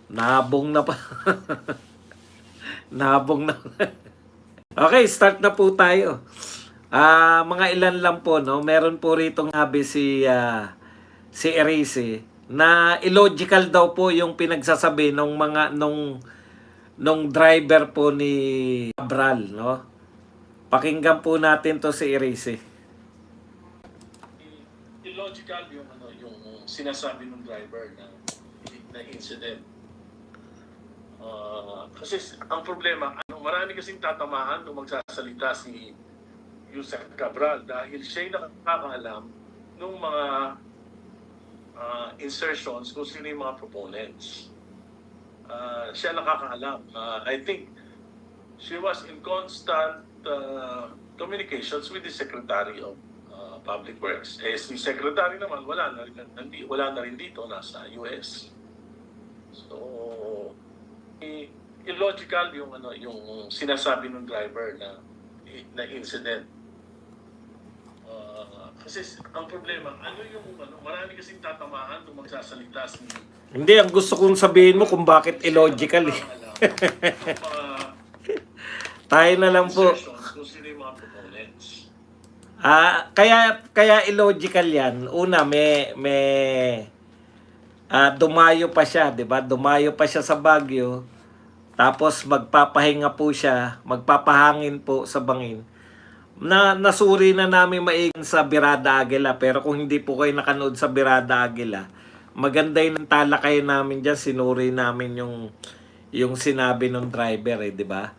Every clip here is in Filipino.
Nabong na pa. Nabong na. Okay, start na po tayo. Mga ilan lang po, no? Meron po rito ngabi si Erice na illogical daw po yung pinagsasabi nung driver po ni Cabral, no? Pakinggan po natin to si Erice. Illogical yung sinasabi ng driver na incident. Kasi ang problema, marami kasing tatamaan nung magsasalita si Yusek Cabral dahil siya'y nakakaalam ng mga insertions kung sino yung mga proponents. Siya nakakaalam. I think she was in constant communications with the Secretary of Public Works. Si Secretary naman, wala na rin dito, nasa US. So, illogical yung sinasabi ng driver na incident. Kasi ang problema, marami kasing tatamaan kung magsasalita si... Hindi, ang gusto kong sabihin mo kung bakit illogical eh. Tayo na lang po. Kung sino yung mga proponents. Kaya illogical yan. Una, dumayo pa siya, 'di ba? Dumayo pa siya sa Baguio. Tapos magpapahinga po siya, magpapahangin po sa bangin. Nasuri na namin maigin sa Birada Aguila, pero kung hindi po kayo nakanood sa Birada Aguila, maganda yung talakay namin diyan, sinuri namin yung sinabi ng driver, 'di ba?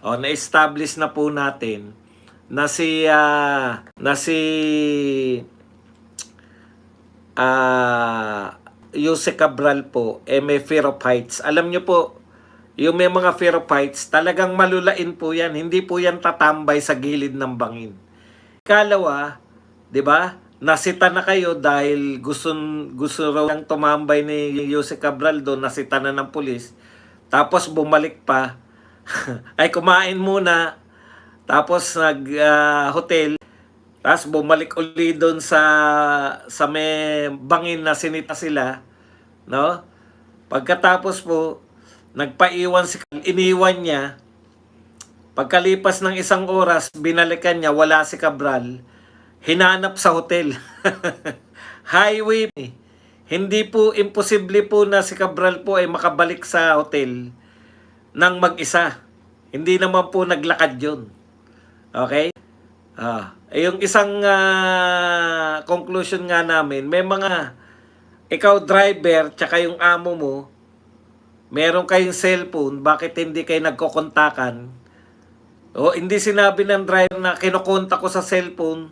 Na-establish na po natin na si Yusek Cabral po, may fear of heights. Alam nyo po, yung may mga fear of heights, talagang malulain po yan. Hindi po yan tatambay sa gilid ng bangin. Ikalawa, di ba? Nasita na kayo dahil gusto raw lang tumambay ni Yusek Cabral doon, nasita na ng pulis. Tapos bumalik pa. Ay, kumain muna. Tapos nag-hotel. Tapos bumalik uli doon sa may bangin na sinita sila, no? Pagkatapos po, iniwan niya. Pagkalipas ng 1 oras, binalikan niya, wala si Cabral. Hinanap sa hotel. Highway. Hindi po, imposible po na si Cabral po ay makabalik sa hotel nang mag-isa. Hindi naman po naglakad yun. Okay? Yung isang conclusion nga namin, may mga ikaw driver tsaka yung amo mo, meron kayong cellphone, bakit hindi kayo nagkokontakan? Hindi sinabi ng driver na kinukontak ko sa cellphone,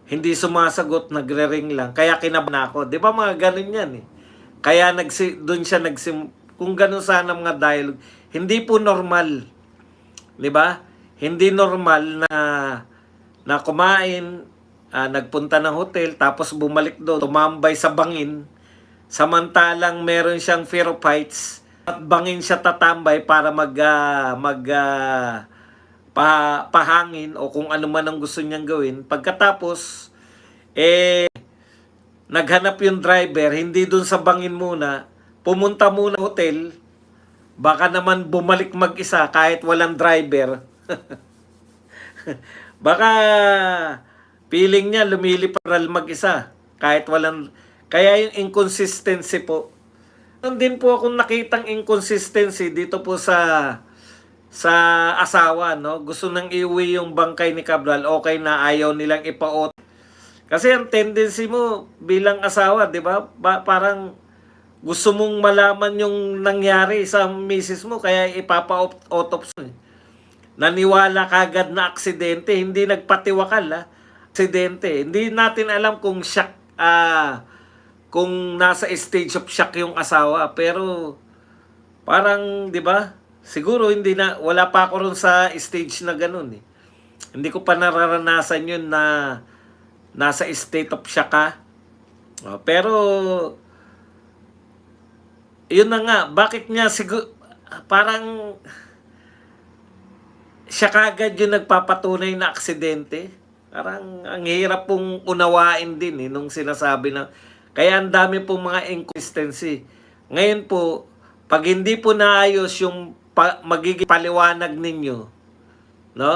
hindi sumasagot, nagre-ring lang, kaya kinabahan ako. Di ba mga ganun yan eh? Kaya doon siya kung ganun sana mga dialogue, hindi po normal. Di ba? Hindi normal na kumain, nagpunta ng hotel, tapos bumalik doon, tumambay sa bangin, samantalang meron siyang fear of heights, at bangin siya tatambay para pahangin o kung ano man ang gusto niyang gawin. Pagkatapos, naghanap yung driver, hindi doon sa bangin muna, pumunta muna sa hotel, baka naman bumalik mag-isa kahit walang driver. Baka feeling niya lumiliparal mag-isa kahit walang... Kaya yung inconsistency po. Din po akong nakitang inconsistency dito po sa asawa, no? Gusto nang iuwi yung bangkay ni Cabral, okay na, ayaw nilang ipaot. Kasi ang tendency mo bilang asawa, 'di ba? Parang gusto mong malaman yung nangyari sa misis mo kaya ipapa-autopsy. Naniwala kagad na aksidente, hindi nagpatiwakal, aksidente. Hindi natin alam kung shock, kung nasa stage of shock yung asawa, pero parang 'di ba? Siguro wala pa ako ron sa stage na ganun eh. Hindi ko pa nararanasan yun na nasa state of shock ka. Pero yun na nga, bakit niya parang siya kagad yung nagpapatunay na aksidente? Parang ang hirap pong unawain din nung sinasabi na Kaya ang dami pong mga inconsistency. Ngayon po, pag hindi po naayos yung magiging paliwanag ninyo, no?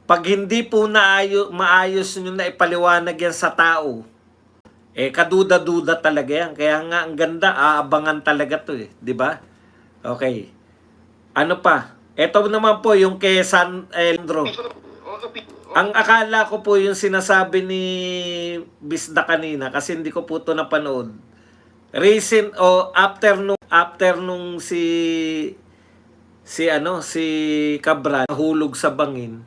Pag hindi po maayos nyo na ipaliwanag yan sa tao, kaduda-duda talaga yan. Kaya nga ang ganda, aabangan talaga to eh. Di ba? Okay. Ano pa? Ito naman po yung kay San Eldro. Ang akala ko po yung sinasabi ni Bisda kanina kasi hindi ko po ito napanood. Recent o after nung si Cabral nahulog sa bangin.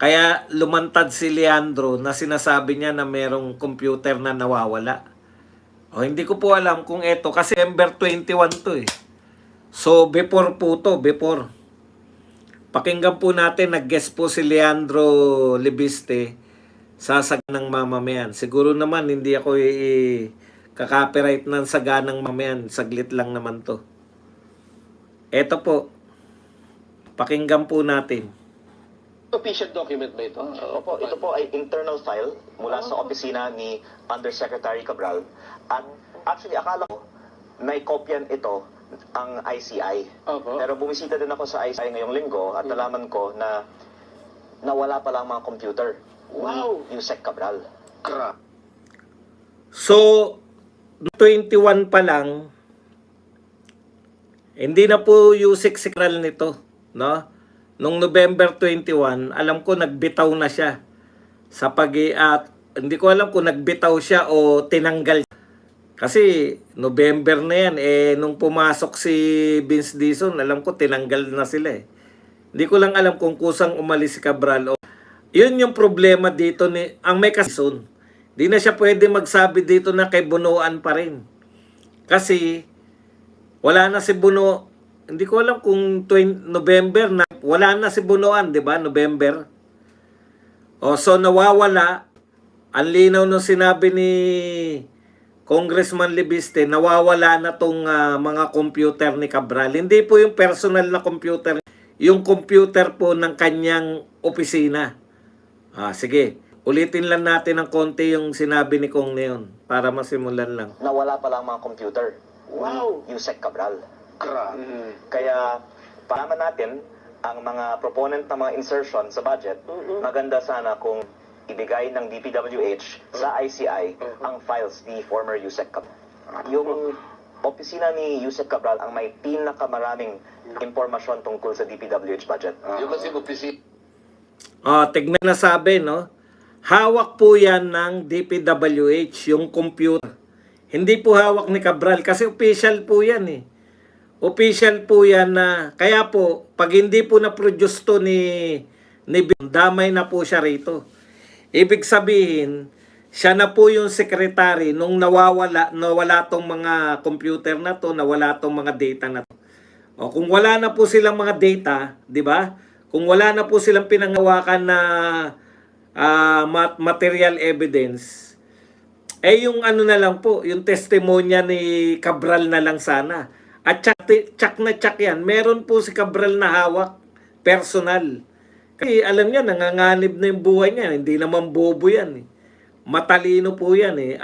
Kaya lumantad si Leandro na sinasabi niya na merong computer na nawawala. O hindi ko po alam kung ito kasi December 21 to eh. So before po to, before. Pakinggan po natin, nag-guest po si Leandro Libiste sa Saganang Mamamayan. Siguro naman hindi ako kakopyright ng Saganang Mamamayan. Saglit lang naman to. Eto po. Pakinggan po natin. Official document ba ito? Opo, ito po ay internal file mula sa opisina ni Undersecretary Cabral. At actually, akala ko may kopyan ito ang ICI. Opo. Pero bumisita din ako sa ICI ngayong linggo at nalaman ko na nawala pala ang mga computer. Wow! Ni Yusek Cabral. Crap. So, 21 pa lang, hindi na po Yusek Cabral nito, no? Nung November 21, alam ko nagbitaw na siya sa hindi ko alam kung nagbitaw siya o tinanggal. Kasi November na yan, nung pumasok si Vince Dizon, alam ko tinanggal na sila eh. Hindi ko lang alam kung kusang umalis si Cabral. Yun yung problema dito ang may kasison. Di na siya pwede magsabi dito na kay Bunuan pa rin. Kasi wala na si Buno. Hindi ko alam kung November na wala na si Bunuan, 'di ba? November. So nawawala. Ang linaw nung sinabi ni Congressman Libiste, nawawala na tong mga computer ni Cabral. Hindi po yung personal na computer, yung computer po ng kanyang opisina. Sige, ulitin lang natin ng konti yung sinabi ni Kong Neon para masimulan lang. Nawala pala ang mga computer. Wow! Yusek Cabral. Crap. Kaya, palaman natin ang mga proponent ng mga insertion sa budget, maganda sana kung ibigay ng DPWH sa ICI ang files ni former Yusek Cabral. Yung opisina ni Yusek Cabral ang may pinakamaraming impormasyon tungkol sa DPWH budget. Yung kasing opisina. Tignan na sabi, no? Hawak po yan ng DPWH, yung computer. Hindi po hawak ni Cabral kasi official po yan eh. Official po yan na, kaya po, pag hindi po na-produce to ni damay na po siya rito. Ibig sabihin, siya na po yung secretary nung nawala tong mga computer na to, nawala tong mga data na to. Kung wala na po silang mga data, di ba? Kung wala na po silang pinangawakan na material evidence, yung ano na lang po, yung testimonya ni Cabral na lang sana. At tsak na tsak yan. Meron po si Cabral na hawak, personal. Kasi alam niya, nanganganib na yung buhay niya. Hindi naman bobo yan. Matalino po yan eh.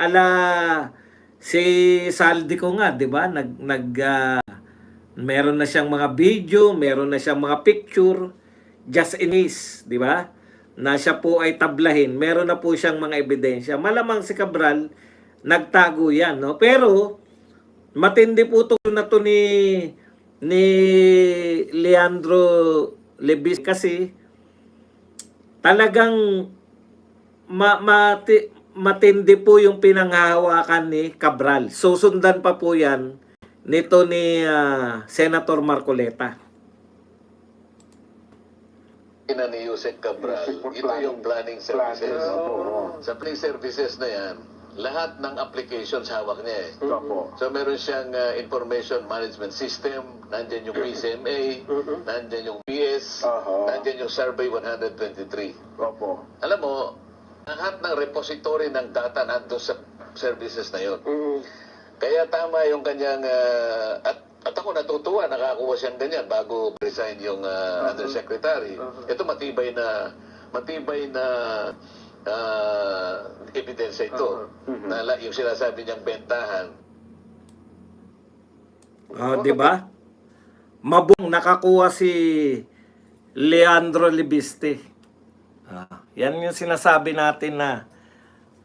Si Saldi ko nga, di ba? Meron na siyang mga video, meron na siyang mga picture. Just in case, di ba? Na siya po ay tablahin. Meron na po siyang mga ebidensya. Malamang si Cabral, nagtago yan. No? Pero, matindi po ito na to ni Leandro Libiste kasi talagang matindi po yung pinanghahawakan ni Cabral. Susundan pa po yan nito ni Senator Marcoleta. Ni Yusek Cabral, ito yung planning services. Sa planning services na yan, lahat ng applications hawak niya eh. So meron siyang information management system, nandyan yung PCMA, nandyan yung PS, nandyan yung Survey 123. Alam mo, lahat ng repository ng data nandun sa services na yun. Kaya tama yung kanyang, at ako natutuwa, nakakuha siyang ganyan bago resign yung undersecretary. Ito matibay na ebidensya ito. Yung sinasabi niyang bentahan. Di ba? Mabung nakakuha si Leandro Libiste. Yan yung sinasabi natin na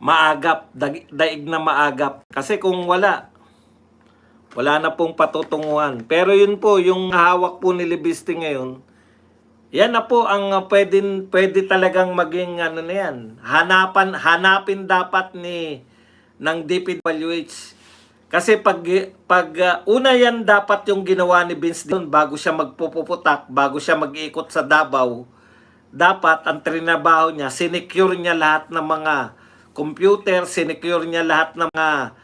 maagap, daig na maagap. Kasi kung wala na pong patutunguhan. Pero yun po, yung hawak po ni Libiste ngayon, yan na po ang pwede talagang maging ano na yan. Hanapin dapat ng DPWH. Kasi pag una yan dapat yung ginawa ni Vince doon bago siya magpupuputak, bago siya mag-iikot sa Davao, dapat ang trinabaho niya, sinecure niya lahat ng mga computer, sinecure niya lahat ng mga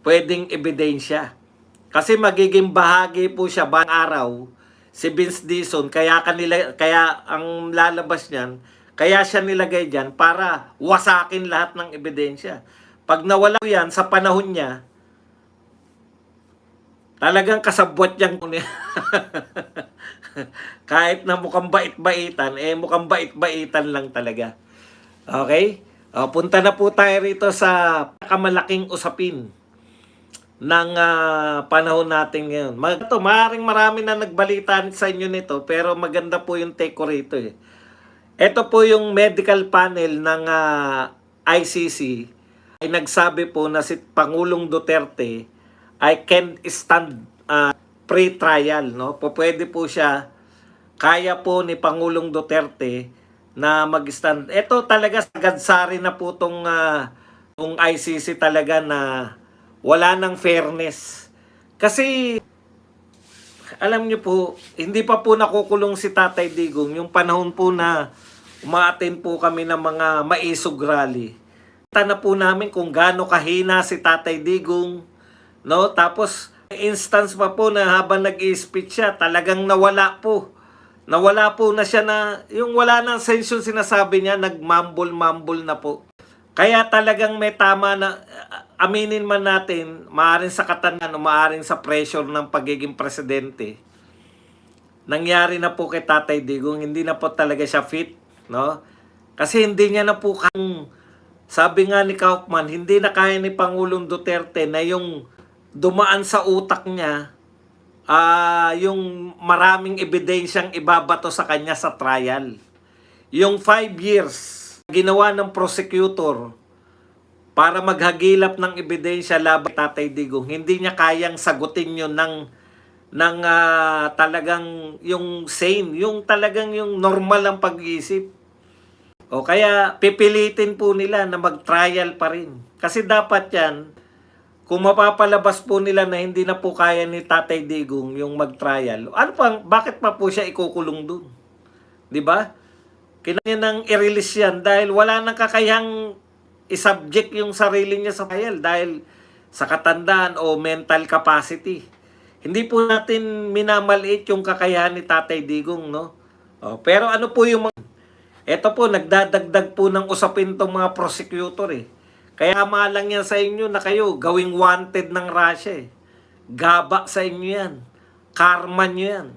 pwedeng ebidensya. Kasi magiging bahagi po siya bang araw si Vince Dizon, kaya ang lalabas niyan, kaya siya nilagay diyan para wasakin lahat ng ebidensya. Pag nawala yan sa panahon niya, talagang kasabwat niyang kahit na mukhang bait-baitan, mukhang bait-baitan lang talaga. Okay? Punta na po tayo rito sa pinakamalaking usapin ng panahon natin ngayon. Maaaring marami na nagbalita sa inyo nito, pero maganda po yung take ko rito. Ito po yung medical panel ng ICC ay nagsabi po na si Pangulong Duterte I can stand pre-trial, no? Pwede po siya, kaya po ni Pangulong Duterte na mag-stand. Ito talaga sagadsari na po tong ICC talaga na wala ng fairness. Kasi alam niyo po, hindi pa po nakukulong si Tatay Digong yung panahon po na umaattend po kami ng mga maisog rally. Kita na po namin kung gaano kahina si Tatay Digong. No, tapos instance pa po na habang nag-i-speech siya, talagang nawala po na siya na, yung wala nang sense yung sinasabi niya, nagmumble na po. Kaya talagang may tama na, aminin man natin, maaaring sa katangan o maaaring sa pressure ng pagiging presidente, nangyari na po kay Tatay Digong, hindi na po talaga siya fit, no? Kasi hindi niya na po sabi nga ni Kaufman, hindi na kaya ni Pangulong Duterte na yung dumaan sa utak niya yung maraming ebidensyang ibabato sa kanya sa trial. Yung 5 years ginawa ng prosecutor para maghagilap ng ebidensya laban kay Tatay Digong, hindi niya kayang sagutin yun ng talagang yung sane, yung talagang yung normal ang pag-iisip. O kaya pipilitin po nila na mag-trial pa rin. Kasi dapat yan, kung mapapalabas po nila na hindi na po kaya ni Tatay Digong yung mag-trial, bakit pa po siya ikukulong dun? 'Di ba? Kailangan nang i-release yan dahil wala nang kakayang i-subject yung sarili niya sa trial dahil sa katandaan o mental capacity. Hindi po natin minamaliit yung kakayahan ni Tatay Digong, no? Pero ano po yung ito po, nagdadagdag po ng usapin tong mga prosecutor Kaya malang yan sa inyo na kayo gawing wanted ng Russia Gaba sa inyo yan. Karma nyo yan.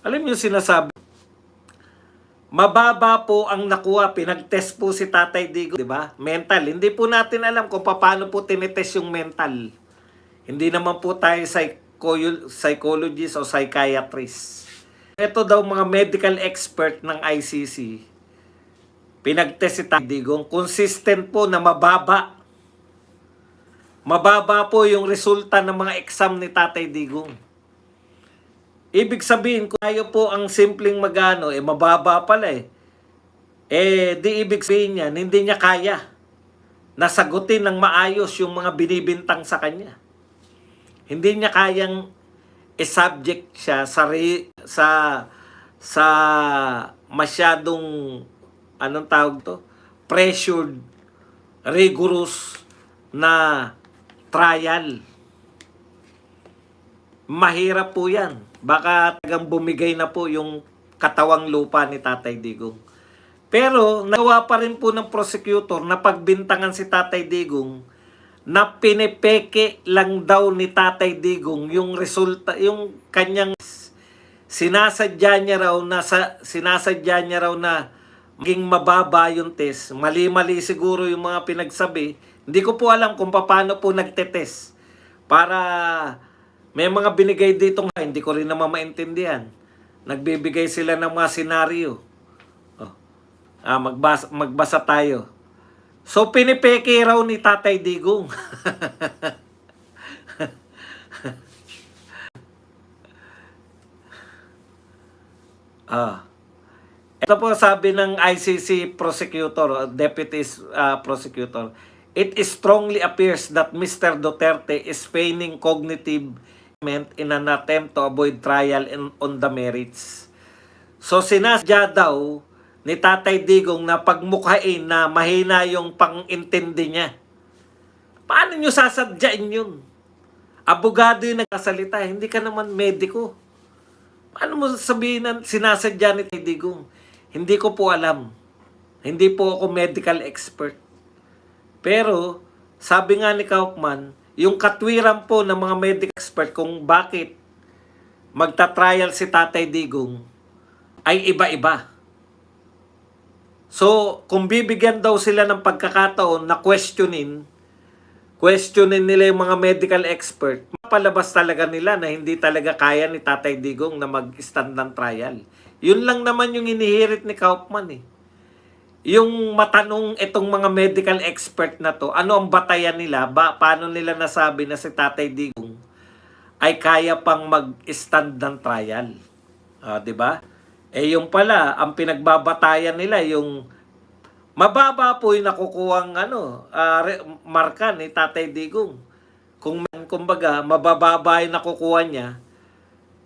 Alam nyo sinasabi, mababa po ang nakuha, pinag-test po si Tatay Digong, di ba? Mental. Hindi po natin alam kung paano po tinetest yung mental. Hindi naman po tayo psychologist o psychiatrist. Ito daw mga medical expert ng ICC, pinag-test si Tatay Digong, consistent po na mababa. Mababa po yung resulta ng mga exam ni Tatay Digong. Ibig sabihin, kung tayo po ang simpleng magano, mababa pala di ibig sabihin niyan, hindi niya kaya nasagutin ng maayos yung mga binibintang sa kanya. Hindi niya kayang i-subject siya sa masyadong anong tawag to? Pressured, rigorous na trial. Mahirap po yan. Baka tagang bumigay na po yung katawang lupa ni Tatay Digong. Pero nagawa pa rin po ng prosecutor na pagbintangan si Tatay Digong na pinipeke lang daw ni Tatay Digong yung resulta, yung kanyang sinasadya niya raw na maging mababa yung test. Mali-mali siguro yung mga pinagsabi. Hindi ko po alam kung paano po nagtetest. Para may mga binigay dito nga, hindi ko rin naman maintindihan. Nagbibigay sila ng mga senaryo. Magbasa tayo. So, pinipeke raw ni Tatay Digong. Ito po sabi ng ICC prosecutor, deputy prosecutor, it strongly appears that Mr. Duterte is feigning cognitive in an attempt to avoid trial on the merits. So sinasya daw ni Tatay Digong na pagmukhain na mahina yung pang-intindi niya. Paano nyo sasadyain yun? Abogado yung nagsasalita, hindi ka naman mediko. Paano mo sabihin na sinasadya ni Tatay Digong? Hindi ko po alam. Hindi po ako medical expert. Pero, sabi nga ni Kaufman, yung katwiran po ng mga medical expert kung bakit magta-trial si Tatay Digong ay iba-iba. So, kung bibigyan daw sila ng pagkakataon na questionin nila yung mga medical expert, mapalabas talaga nila na hindi talaga kaya ni Tatay Digong na mag-stand ng trial. Yun lang naman yung inihirit ni Kaufman eh. Yung matanong itong mga medical expert na to, ano ang batayan nila? Paano nila nasabi na si Tatay Digong ay kaya pang mag-stand ng trial? 'Di ba? Yung pala, ang pinagbabatayan nila, yung mababa po yung nakukuhang marka ni Tatay Digong. Kumbaga, mabababa yung nakukuha niya.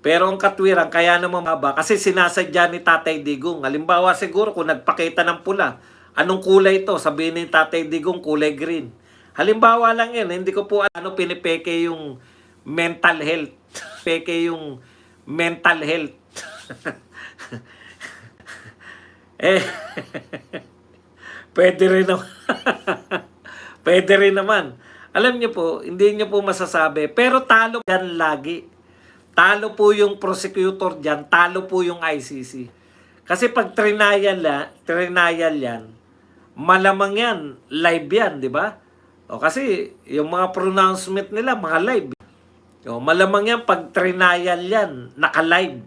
Pero ang katwiran, kaya naman mababa. Kasi sinasadya ni Tatay Digong. Halimbawa siguro, kung nagpakita ng pula, anong kulay ito? Sabihin ni Tatay Digong, kulay green. Halimbawa lang yun. Hindi ko po pinipeke yung mental health. Peke yung mental health. Pwede rin naman. Pwede rin naman. Alam niyo po, hindi niyo po masasabi. Pero talo yan lagi. Talo po yung prosecutor dyan, talo po yung ICC. Kasi pag trinayal yan, malamang yan, live yan, di ba? Kasi yung mga pronouncement nila, mga live. Malamang yan, pag trinayal yan, naka-live.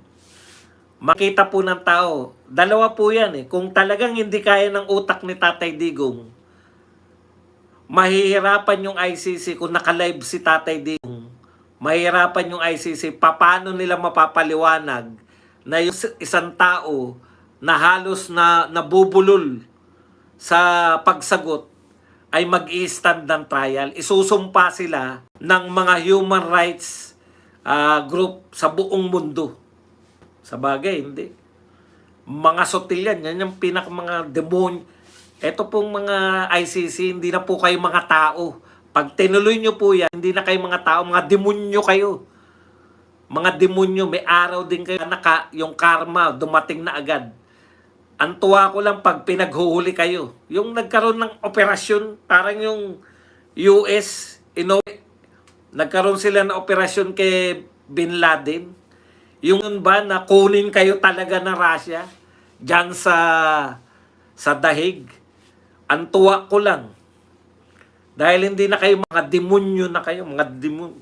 Makita po ng tao. Dalawa po yan eh. Kung talagang hindi kaya ng utak ni Tatay Digong, mahihirapan yung ICC kung naka-live si Tatay Digong. Mahirapan yung ICC, paano nila mapapaliwanag na yung isang tao na halos na nabubulol sa pagsagot ay mag-i-stand ng trial. Isusumpa sila ng mga human rights group sa buong mundo. Sa bagay, hindi. Mga sotil yan yung mga demonyo. Ito pong mga ICC, hindi na po kayo mga tao. Pag tinuloy nyo po yan, hindi na kayo mga tao, mga demonyo kayo. Mga demonyo, may araw din kayo na yung karma, dumating na agad. Ang tuwa ko lang pag pinaghuhuli kayo. Yung nagkaroon ng operasyon, parang yung US, nagkaroon sila ng operasyon kay Bin Laden. Yung ba na kunin kayo talaga ng Russia, dyan sa dahig. Ang tuwa ko lang. Dahil hindi na kayo mga demonyo na kayo, mga demonyo.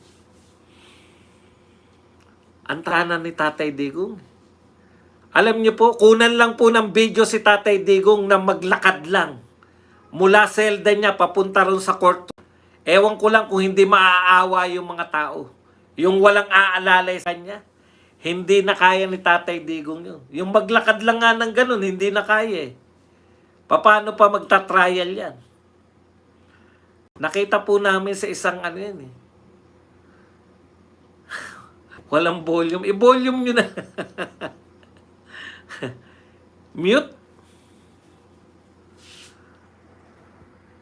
Ang tahanan ni Tatay Digong. Alam niyo po, kunan lang po ng video si Tatay Digong na maglakad lang. Mula selda niya, papunta ron sa court. Ewan ko lang kung hindi maaawa yung mga tao. Yung walang aalalay sa kanya. Hindi na kaya ni Tatay Digong yun. Yung maglakad lang nga ng ganun, hindi na kaya eh. Paano pa magta-trial yan? Nakita po namin sa isang yan eh. Walang volume. I-volume nyo na. Mute?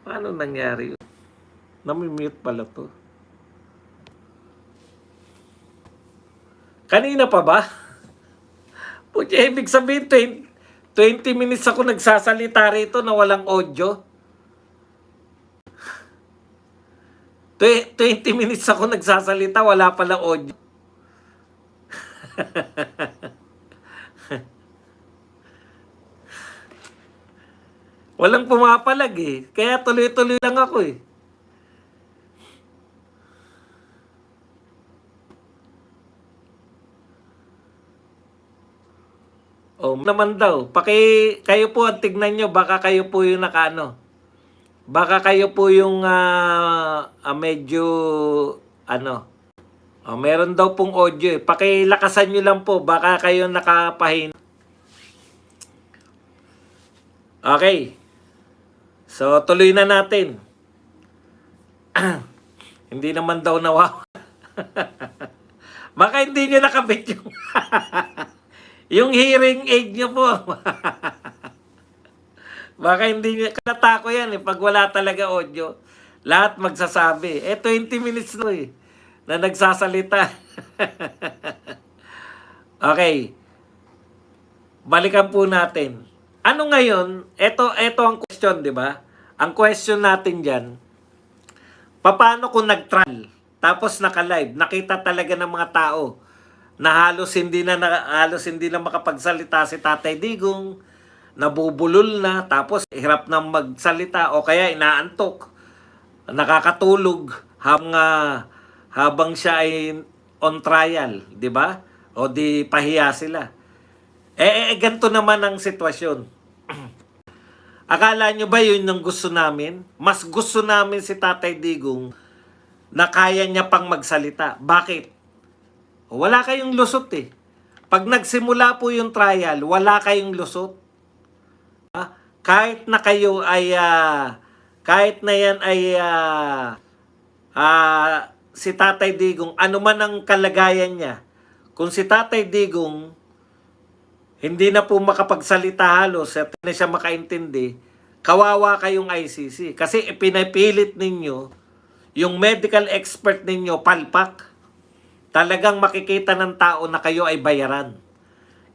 Paano nangyari yun? Nami-mute pala to. Kanina pa ba? Puti, ibig sabihin 20 minutes ako nagsasalita rito na walang audio. 20 minutes ako nagsasalita, wala palang audio. Walang pumapalag eh. Kaya tuloy-tuloy lang ako eh. Oh, naman daw. Kayo po ang tignan nyo, baka kayo po yung nakaano. Baka kayo po yung medyo ano. Oh, meron daw pong audio eh. Pakilakasan nyo lang po, baka kayo nakapahin. Okay. So, tuloy na natin. Hindi naman daw nawawa. Baka hindi nyo nakabit yung yung hearing aid nyo po. Baka hindi nyo, katako yan eh, pag wala talaga audio. Lahat magsasabi. 20 minutes no eh, na nagsasalita. Okay. Balikan po natin. Ano ngayon, ito ang question, di ba? Ang question natin dyan, paano kung nag-trial, tapos naka-live, nakita talaga ng mga tao, na halos hindi na makapagsalita si Tatay Digong, nabubulol na, tapos hirap na magsalita o kaya inaantok, nakakatulog habang siya ay on trial, di ba? O di pahiya sila. Ganito naman ang sitwasyon. Akala nyo ba yun ang gusto namin? Mas gusto namin si Tatay Digong na kaya niya pang magsalita. Bakit? Wala kayong lusot eh. Pag nagsimula po yung trial, wala kayong lusot. Kahit na kayo ay, kahit na yan ay si Tatay Digong, ano man ang kalagayan niya, kung si Tatay Digong hindi na po makapagsalita halos at hindi na siya makaintindi, kawawa kayong ICC. Kasi pinapilit ninyo, yung medical expert ninyo, palpak. Talagang makikita ng tao na kayo ay bayaran.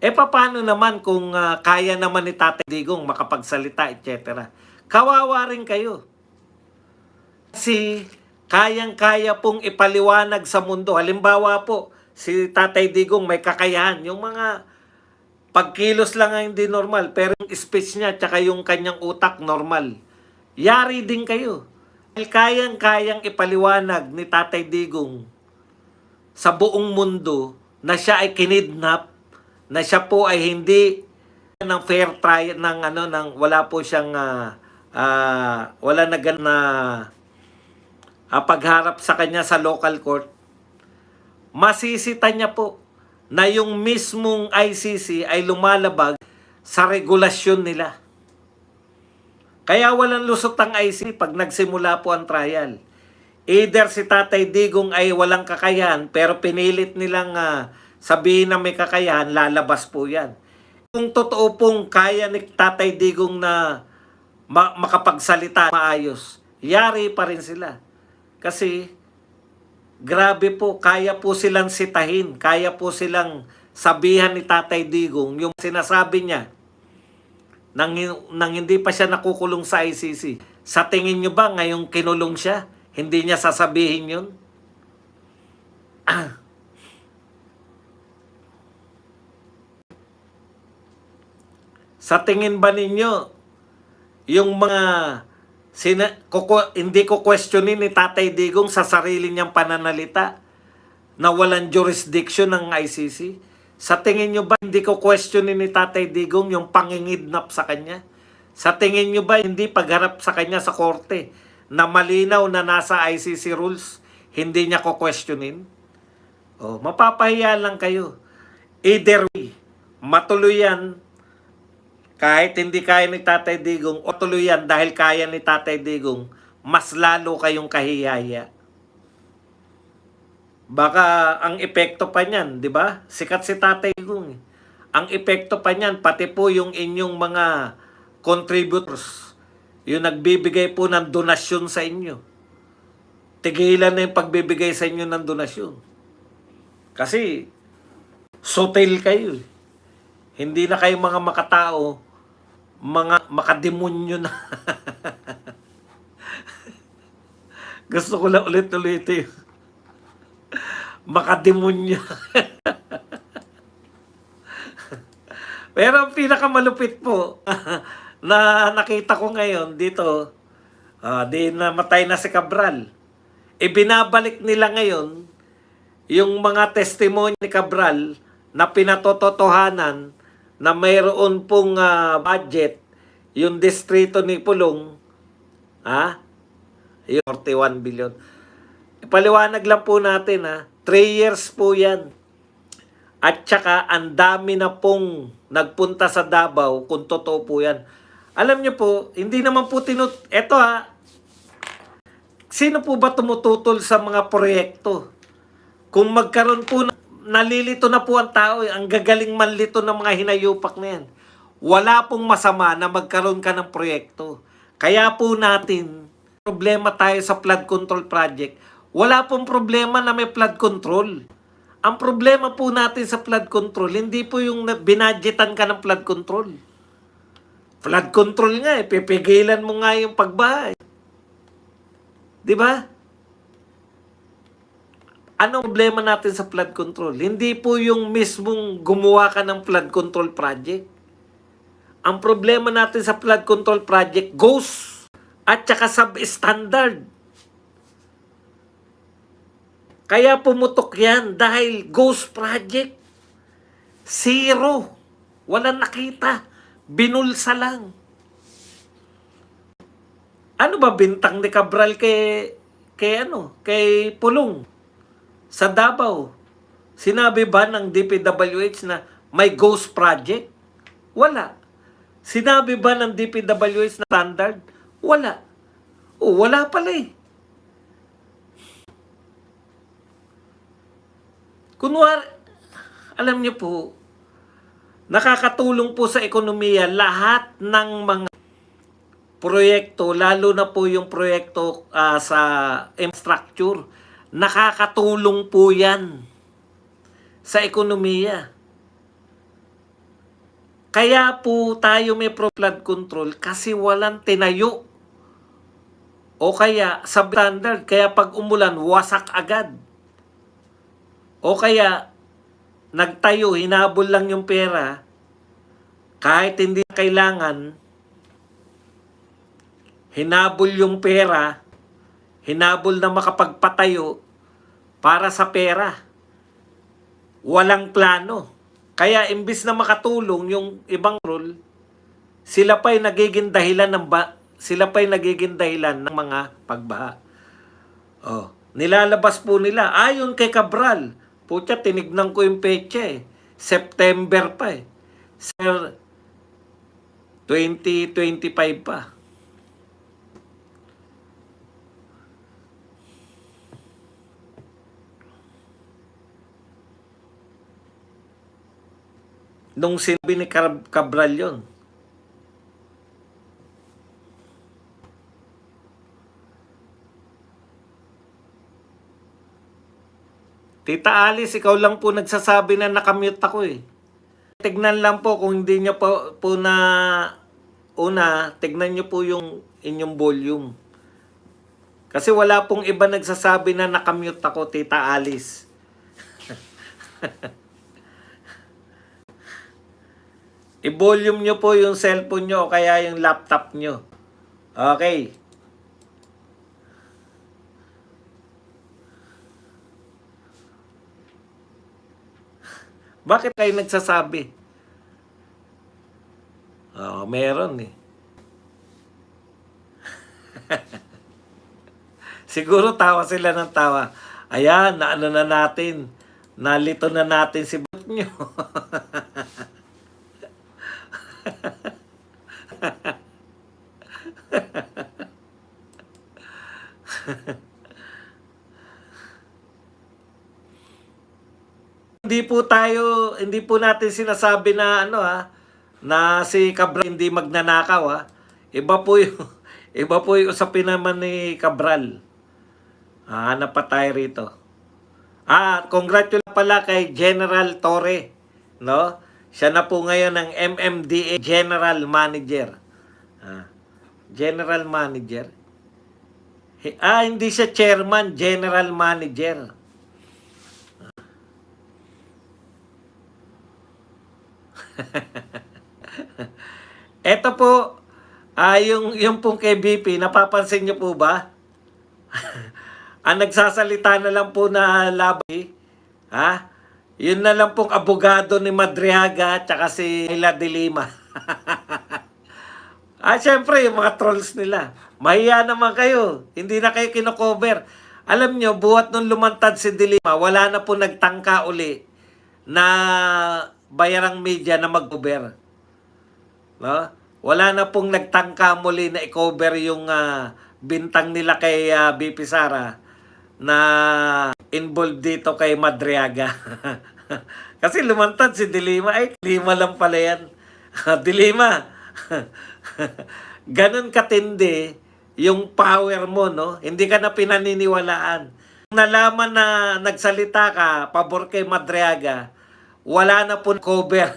Paano naman kung kaya naman ni Tatay Digong makapagsalita, etc. Kawawa rin kayo. Kasi kayang-kaya pong ipaliwanag sa mundo. Halimbawa po, si Tatay Digong may kakayahan. Yung mga pagkilos lang ang hindi normal, pero yung speech niya tsaka yung kanyang utak normal. Yari din kayo. Kayang-kayang ipaliwanag ni Tatay Digong sa buong mundo na siya ay kinidnap, na siya po ay hindi ng fair trial, ng wala po siyang wala na pagharap sa kanya sa local court. Masisita niya po na yung mismong ICC ay lumalabag sa regulasyon nila. Kaya walang lusot ang ICC pag nagsimula po ang trial. Either si Tatay Digong ay walang kakayahan, pero pinilit nilang sabihin na may kakayahan, lalabas po yan. Kung totoo pong kaya ni Tatay Digong na makapagsalita maayos, yari pa rin sila. Kasi grabe po, kaya po silang sitahin, kaya po silang sabihan ni Tatay Digong yung sinasabi niya nang hindi pa siya nakukulong sa ICC. Sa tingin nyo ba ngayong kinulong siya, hindi niya sasabihin yun? Sa tingin ba ninyo, yung mga hindi ko questionin ni Tatay Digong sa sarili niyang pananalita na walang jurisdiction ng ICC? Sa tingin nyo ba hindi ko questionin ni Tatay Digong yung pangingidnap sa kanya? Sa tingin nyo ba hindi pagharap sa kanya sa korte na malinaw na nasa ICC rules, hindi niya ko questionin? Mapapahiya lang kayo. Either way, matuloy yan kahit hindi kaya ni Tatay Digong, o tuloy yan dahil kaya ni Tatay Digong, mas lalo kayong kahiyaya. Baka ang epekto pa niyan, di ba? Sikat si Tatay Digong. Ang epekto pa niyan, pati po yung inyong mga contributors, yung nagbibigay po ng donasyon sa inyo. Tigilan na yung pagbibigay sa inyo ng donasyon. Kasi, sotel kayo. Hindi na kayo mga makatao, mga makademonyo na. Gusto ko lang ulit-ulit yung makademonyo. Pero ang pinakamalupit po, na nakita ko ngayon dito, di namatay na si Cabral. Ibinabalik nila ngayon yung mga testimonya ni Cabral na pinatototohanan na mayroon pong budget yung distrito ni Pulong, yung 41 billion. Ipaliwanag lang po natin 3 years po yan. At saka ang dami na pong nagpunta sa Davao kung totoo po yan. Alam niyo po, hindi naman po eto sino po ba tumututol sa mga proyekto? Kung magkaroon po, nalilito na po ang tao, ang gagaling manlito ng mga hinayupak na yan. Wala pong masama na magkaroon ka ng proyekto. Kaya po natin, problema tayo sa flood control project. Wala pong problema na may flood control. Ang problema po natin sa flood control, hindi po yung binadgetan ka ng flood control. Flood control nga pipigilan mo nga yung pagbaha. Di ba? Anong problema natin sa flood control? Hindi po yung mismong gumawa ka ng flood control project. Ang problema natin sa flood control project, ghost at saka substandard. Kaya pumutok yan dahil ghost project. Zero. Walang nakita. Binulsa lang. Ano ba bintang ni Cabral kay Pulong sa Davao? Sinabi ba ng DPWH na may ghost project? Wala. Sinabi ba ng DPWH na standard? Wala. Wala pala eh. Kunwari, alam niyo po, nakakatulong po sa ekonomiya lahat ng mga proyekto, lalo na po yung proyekto sa infrastructure. Nakakatulong po yan sa ekonomiya. Kaya po tayo may flood control kasi walang tinayo. O kaya substandard, kaya pag umulan, wasak agad. O kaya nagtayo, hinabol lang yung pera, kahit hindi kailangan, hinabol yung pera, hinabol na makapagpatayo para sa pera. Walang plano. Kaya imbis na makatulong yung ibang role, sila pa'y nagiging dahilan ng mga pagbaha. Nilalabas po nila, ayon kay Cabral, putya, tinignan ko yung petsa September pa Sir, 2025 pa. Nung sinabi ni Cabral yun. Tita Alice, ikaw lang po nagsasabi na nakamute ako Tignan lang po kung hindi nyo po tignan nyo po yung inyong volume. Kasi wala pong iba nagsasabi na nakamute ako, Tita Alice. I-volume nyo po yung cellphone nyo o kaya yung laptop nyo. Okay. Bakit kayo nagsasabi? Meron Siguro tawa sila ng tawa. Ayan, naano na natin. Nalito na natin si bot nyo. Hindi po natin sinasabi na na si Cabral hindi magnanakaw Iba po yung usapin naman ni Cabral. Hanap pa tayo rito. Congratulations pala kay General Torre, no? Siya na po ngayon ang MMDA General Manager. General Manager. Hindi siya chairman, General Manager. Ito po, Yung pong kay BP, napapansin niyo po ba? Ang nagsasalita na lang po na labi, yun na lang pong abogado ni Madriaga tsaka si Hila de Lima. Syempre, yung mga trolls nila. Mahiya naman kayo. Hindi na kayo kino-cover. Alam nyo, buhat nung lumantad si de Lima, wala na po nagtangka uli na bayarang media na mag-cover. No? Wala na pong nagtangka muli na i-cover yung bintang nila kay BP Sara na involved dito kay Madriaga. Kasi lumantad si de Lima, Lima lang pala yan. De Lima, ganun katindi yung power mo, no? Hindi ka na pinaniniwalaan. Nalaman na nagsalita ka pabor kay Madriaga, wala na po cover.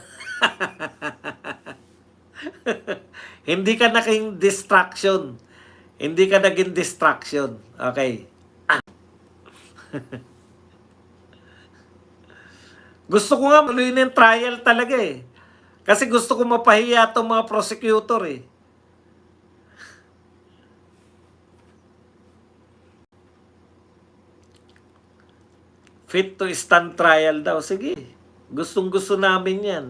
Hindi ka naging distraction. Hindi ka naging distraction. Okay. Gusto ko nga maluin yung trial talaga eh. Kasi gusto ko mapahiya itong mga prosecutor eh. Fit to stand trial daw. Sige. Gustong-gusto namin yan.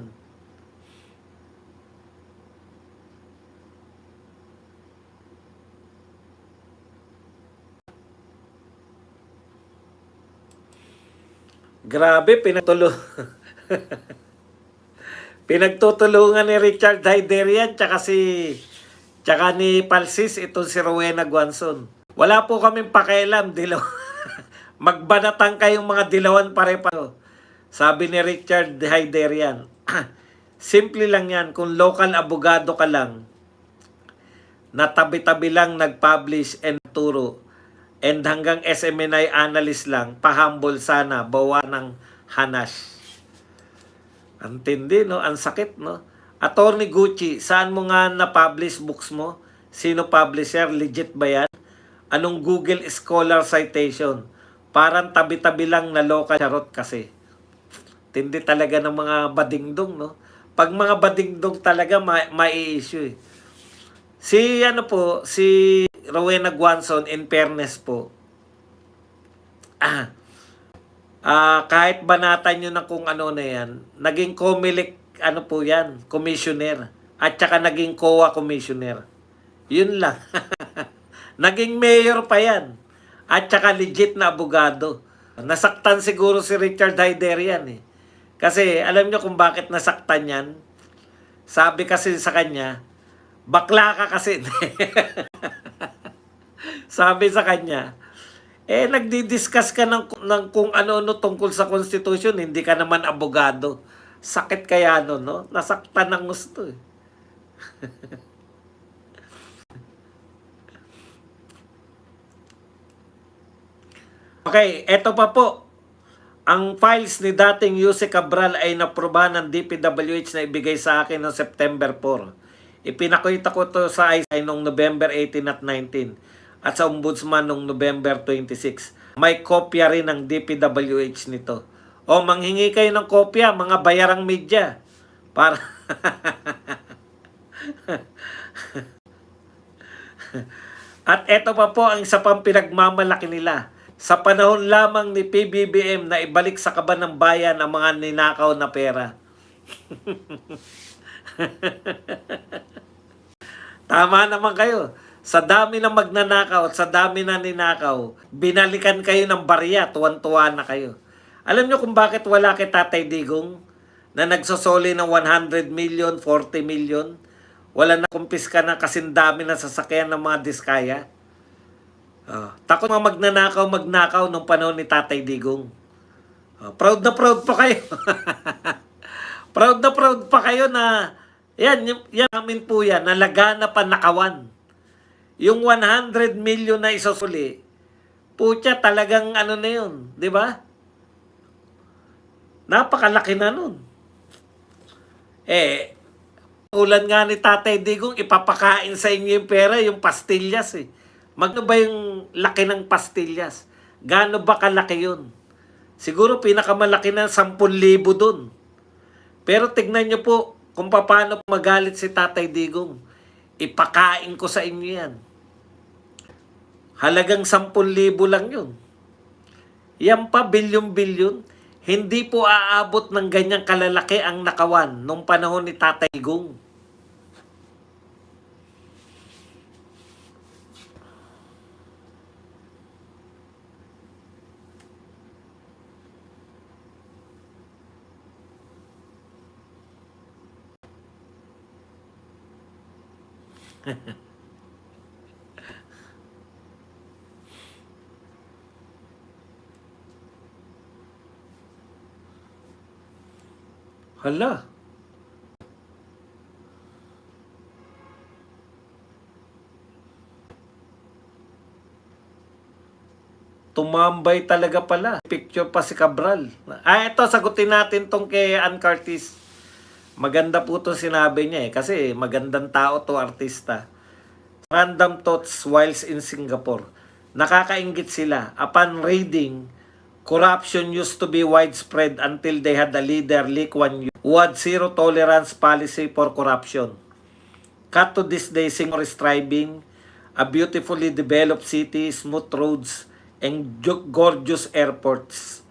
Grabe, pinagtutulungan ni Richard Hayderian tsaka ni Palsis itong si Rowena Guanzon. Wala po kaming pakialam, dilaw. Magbanatang kayong mga dilawan pare-pareho. Sabi ni Richard Hayderian. Simple lang yan, kung local abogado ka lang, na tabi-tabi lang nag-publish and turo, and hanggang SMNI analyst lang, pahambol sana, bawa ng hanas. Ang tindi, no? Ang sakit, no? Attorney Gucci, saan mo nga na-publish books mo? Sino publisher? Legit ba yan? Anong Google Scholar citation? Parang tabi-tabi lang na local charot kasi. Tindi talaga ng mga badingdong, no? Pag mga badingdong talaga, mai-issue eh. Si Rowena Guanzon, in fairness po, kahit banatan nyo na kung ano na yan, naging COMELEC, po yan, commissioner, at saka naging COA commissioner. Yun lang. Naging mayor pa yan, at saka legit na abogado. Nasaktan siguro si Richard Hayderian eh. Kasi alam nyo kung bakit nasaktan yan? Sabi kasi sa kanya, bakla ka kasi. Sabi sa kanya, nagdi-discuss ka ng kung ano-ano tungkol sa Constitution, hindi ka naman abogado. Sakit kaya no? Nasaktan ng gusto eh. Okay, eto pa po. Ang files ni dating Yuse Cabral ay naprobahan ng DPWH na ibigay sa akin noong September 4. Ipinakita ko to sa ICI noong November 18 at 19 at sa Ombudsman noong November 26. May kopya rin ng DPWH nito. O manghingi kayo ng kopya, mga bayarang media. Para At eto pa po ang isa pang pinagmamalaki nila. Sa panahon lamang ni PBBM na ibalik sa kaban ng bayan ang mga ninakaw na pera. Tama naman kayo. Sa dami na magnanakaw at sa dami na ninakaw, binalikan kayo ng barya, tuwan-tuwa na kayo. Alam nyo kung bakit wala kay Tatay Digong na nagsosoli ng 100 million, 40 million? Wala na kumpiska na kasindami na sasakyan ng mga diskaya? Takot mga magnanakaw nung panahon ni Tatay Digong. Proud na proud pa kayo. Proud pa kayo na yan namin po yan, nalagana pa nakawan. Yung 100 million na isusuli, putya talagang ano na yun, di ba? Napakalaki na nun. Ulan nga ni Tatay Digong, ipapakain sa inyo yung pera, yung pastillas eh. Magno ba yung laki ng pastillas? Gaano ba kalaki yun? Siguro pinakamalaki na 10,000 dun. Pero tignan nyo po kung paano magalit si Tatay Digong. ipakain ko sa inyo yan. Halagang 10,000 lang yun. Yan pa, bilyon-bilyon. Hindi po aabot ng ganyang kalalaki ang nakawan nung panahon ni Tatay Digong. Hala. Tumambay talaga pala. Picture pa si Cabral. Ito, sagutin natin tong kay Ann Curtis. Maganda po itong sinabi niya kasi magandang tao to, artista. Random thoughts whilst in Singapore. Nakakaingit sila. Upon reading, corruption used to be widespread until they had a leader, Lee Kuan Yew, who had zero tolerance policy for corruption. Cut to this day, Singapore is thriving, a beautifully developed city, smooth roads, and gorgeous airports.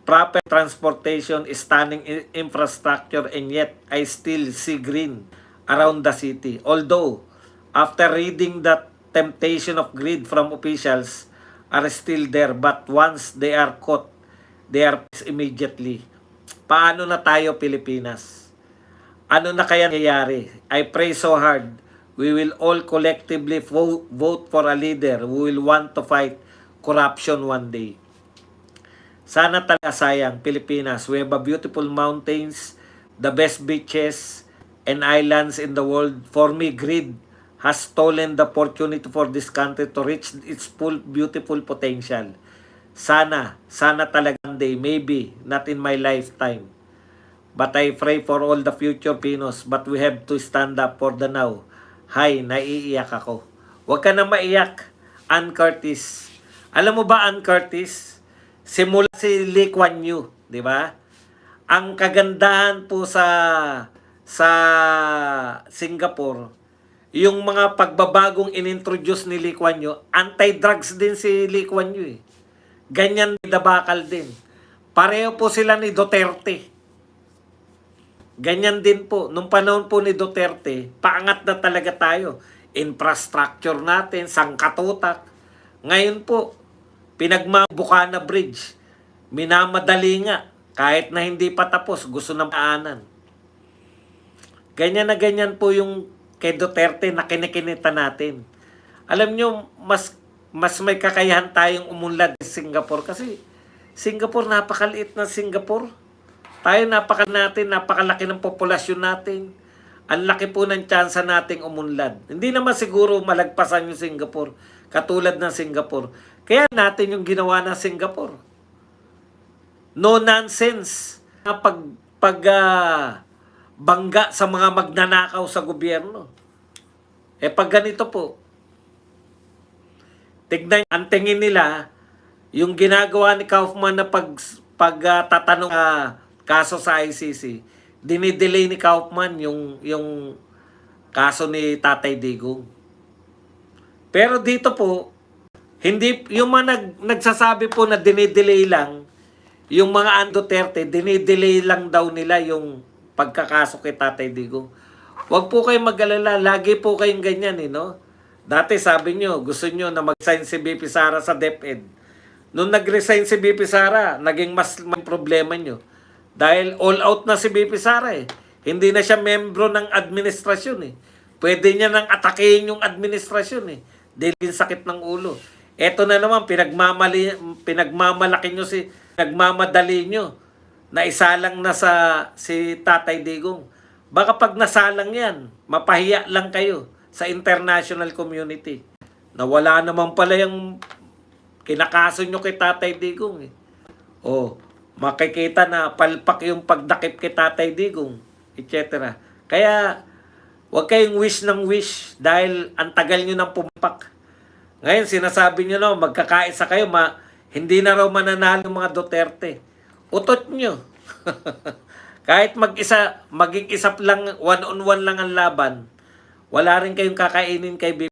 Proper transportation, stunning infrastructure, and yet I still see green around the city. Although, after reading that temptation of greed from officials are still there, but once they are caught, they are immediately. Paano na tayo, Pilipinas? Ano na kaya nangyayari? I pray so hard. We will all collectively vote for a leader who will want to fight corruption one day. Sana talaga, sayang, Pilipinas. We have a beautiful mountains, the best beaches, and islands in the world. For me, greed has stolen the opportunity for this country to reach its full beautiful potential. Sana talaga one day, maybe, not in my lifetime. But I pray for all the future Pinos, but we have to stand up for the now. Hay, naiiyak ako. Huwag ka na maiyak, Ann Curtis. Alam mo ba, Ann Curtis, simula si Lee Kuan Yew, di ba? Ang kagandahan po sa Singapore, yung mga pagbabagong inintroduce ni Lee Kuan Yew, anti-drugs din si Lee Kuan Yew eh. Ganyan dabakal din. Pareho po sila ni Duterte. Ganyan din po. Nung panahon po ni Duterte, paangat na talaga tayo. Infrastructure natin, sangkatutak. Ngayon po, Bukana Bridge. Minamadali nga. Kahit na hindi pa tapos, gusto na maanan. Ganyan na ganyan po yung kay Duterte na kinikinita natin. Alam nyo, mas may kakayahan tayong umunlad sa Singapore kasi Singapore, napakaliit na Singapore. Tayo napakalaki ng populasyon natin. Ang laki po ng tsansa nating umunlad. Hindi naman siguro malagpasan yung Singapore, katulad ng Singapore. Kaya natin yung ginawa ng Singapore. No nonsense. Bangga sa mga magnanakaw sa gobyerno. Pag ganito po, tignan, ang tingin nila, yung ginagawa ni Kaufman na pagtatanong kaso sa ICC, dinidelay ni Kaufman yung kaso ni Tatay Digong. Pero dito po, hindi, yung mga nagsasabi po na dinidelay lang, yung mga Duterte, dinidelay lang daw nila yung pagkakaso kay Tatay Digong. Huwag po kayong mag-alala, lagi po kayong ganyan no? Dati sabi nyo, gusto nyo na mag-sign si BP Sara sa DepEd. Nung nag-resign si BP Sara, naging mas may problema nyo. Dahil all out na si BP Sara Hindi na siya membro ng administrasyon Pwede niya nang atakehin yung administrasyon Dahil sakit ng ulo. Eto na naman, pinagmamalaki nyo nagmamadali nyo na isalang na si Tatay Digong. Baka pag nasalang yan, mapahiya lang kayo sa international community. Nawala naman pala yung kinakaso nyo kay Tatay Digong makikita na palpak yung pagdakip kay Tatay Digong, etc. Kaya, huwag kayong wish ng wish dahil ang tagal nyo nang pumpak. Ngayon, sinasabi nyo magkakaisa kayo, hindi na raw mananalo mga Duterte. Utot nyo. Kahit maging isa lang, one-on-one lang ang laban, wala rin kayong kakainin kay BP.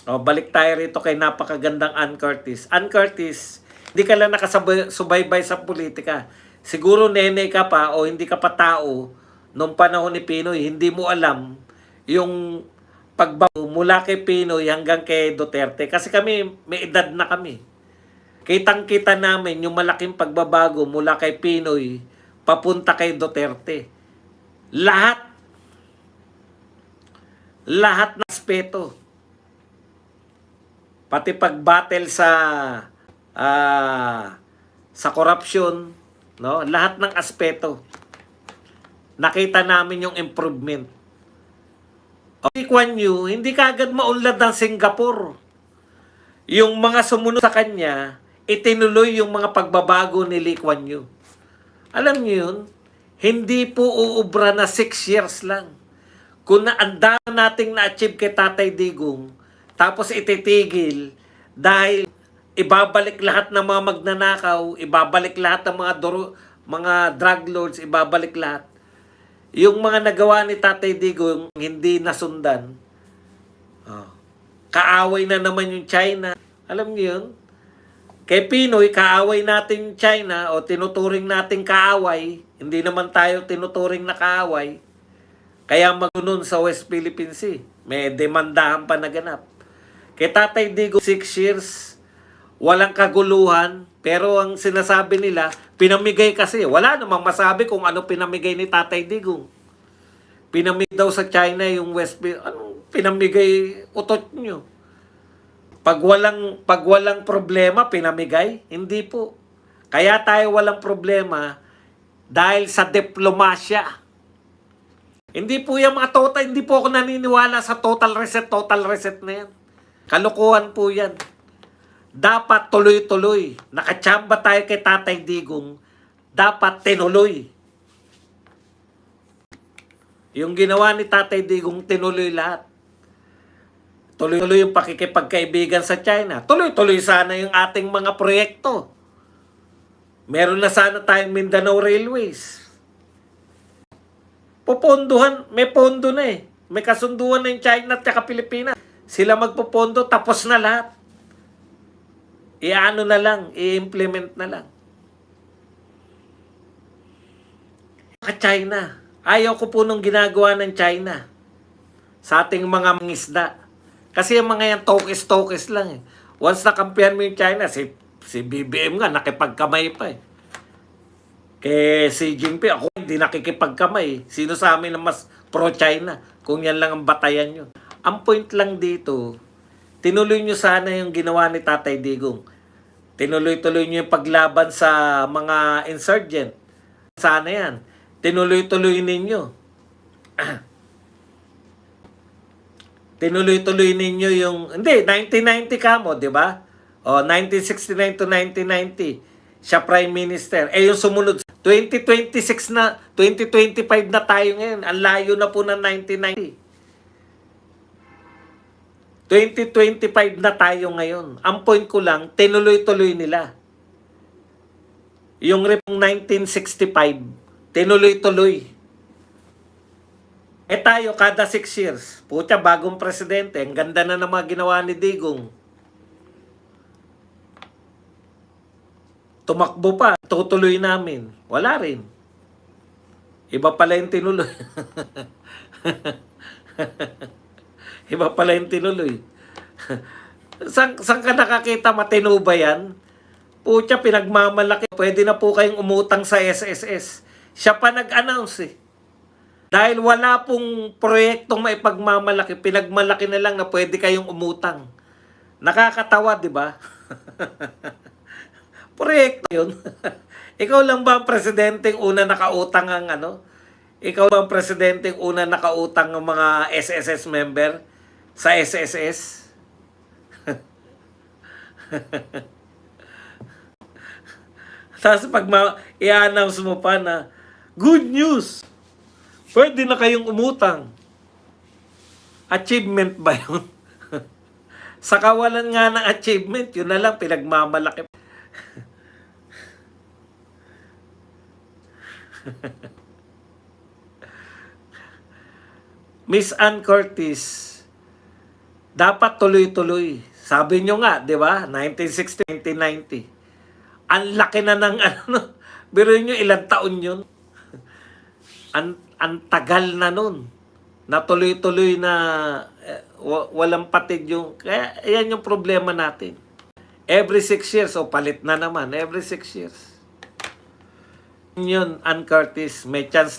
O, balik tayo rito kay napakagandang Ann Curtis. Ann Curtis, hindi ka lang nakasubaybay sa politika. Siguro nene ka pa o hindi ka pa tao nung panahon ni Pinoy. Hindi mo alam yung pagbago mula kay Pinoy hanggang kay Duterte. Kasi kami, may edad na kami. Kitang-kita namin yung malaking pagbabago mula kay Pinoy papunta kay Duterte. Lahat na aspeto. Pati pag-battle sa corruption, no? Lahat ng aspeto. Nakita namin yung improvement. Lee Kuan Yew, hindi kaagad maunlad ng Singapore. Yung mga sumunod sa kanya, itinuloy yung mga pagbabago ni Lee Kuan Yew. Alam niyo yun? Hindi po uubra na 6 years lang. Kung ang dami nating na-achieve kay Tatay Digong, tapos ititigil dahil ibabalik lahat ng mga magnanakaw, ibabalik lahat ng mga drug lords, ibabalik lahat. Yung mga nagawa ni Tatay Digong hindi nasundan. Kaaway na naman yung China. Alam niyo yun? Kay Pinoy, kaaway natin yung China o tinuturing natin kaaway. Hindi naman tayo tinuturing na kaaway. Kaya magunon sa West Philippine Sea. May demandahan pa naganap. Kay Tatay Digong, 6 years, walang kaguluhan. Pero ang sinasabi nila, pinamigay kasi. Wala namang masabi kung ano pinamigay ni Tatay Digong. Pinamigay daw sa China yung West Philippine. Anong pinamigay utot nyo? Pag walang problema, pinamigay? Hindi po. Kaya tayo walang problema dahil sa diplomasya. Hindi po yung mga hindi po ako naniniwala sa total reset na yan. Kalokohan po yan. Dapat tuloy-tuloy. Nakachamba tayo kay Tatay Digong. Dapat tinuloy. Yung ginawa ni Tatay Digong, tinuloy lahat. Tuloy-tuloy yung pakikipagkaibigan sa China. Tuloy-tuloy sana yung ating mga proyekto. Meron na sana tayong Mindanao Railways. Pupondohan, may pondo na eh. May kasunduan na yung China at saka Pilipinas. Sila magpupondo, tapos na lahat. I-ano na lang, i-implement na lang. China. Ayaw ko po nung ginagawa ng China sa ating mga mangisda. Kasi yung mga yan, tokes lang eh. Once nakampihan mo yung China, si BBM nga, nakipagkamay pa eh. Kay Xi Jinping, ako hindi nakikipagkamay. Sino sa amin na mas pro-China? Kung yan lang ang batayan nyo. Ang point lang dito, tinuloy nyo sana yung ginawa ni Tatay Digong. Tinuloy-tuloy nyo yung paglaban sa mga insurgent. Sana yan. Tinuloy-tuloy ninyo. Tinuloy-tuloy ninyo yung... Hindi, 1990 ka mo, di ba? O, 1969 to 1990. Siya Prime Minister. Eh, yung sumunod, 2026 na, 2025 na tayo ngayon. Ang layo na po ng 1990. 2025 na tayo ngayon. Ang point ko lang, tinuloy-tuloy nila. Yung repong 1965, tinuloy-tuloy. Eh tayo, kada 6 years, pucha, bagong presidente, ang ganda na ng mga ginawa ni Digong. Tumakbo pa, tutuloy namin. Wala rin. Iba pala yung tinuloy. Iba pala yung tinuloy. Saan ka nakakita matino ba yan? Pucha, pinagmamalaki. Pwede na po kayong umutang sa SSS. Siya pa nag-announce eh. Dahil wala pong proyektong maipagmamalaki, pinagmalaki na lang na pwede kayong umutang. Nakakatawa, di ba? Proyekto yun. Ikaw lang ba ang presidenteng una nakautang ang ano? Ikaw ba ang presidenteng una nakautang ng mga SSS member sa SSS? Tapos pag i-announce mo pa na, good news! Pwede na kayong umutang. Achievement ba yun? Sa kawalan nga ng achievement, yun na lang, pinagmamalaki. Miss Ann Curtis, dapat tuloy-tuloy. Sabi nyo nga, di ba? 1960, 1990. Ang laki na ng ano. Biro nyo, ilang taon yun? Ang tagal na nun. Na tuloy-tuloy na walang patid yung... Kaya yan yung problema natin. Every 6 years, o palit na naman. Every 6 years. Yun, Ann Curtis, may chance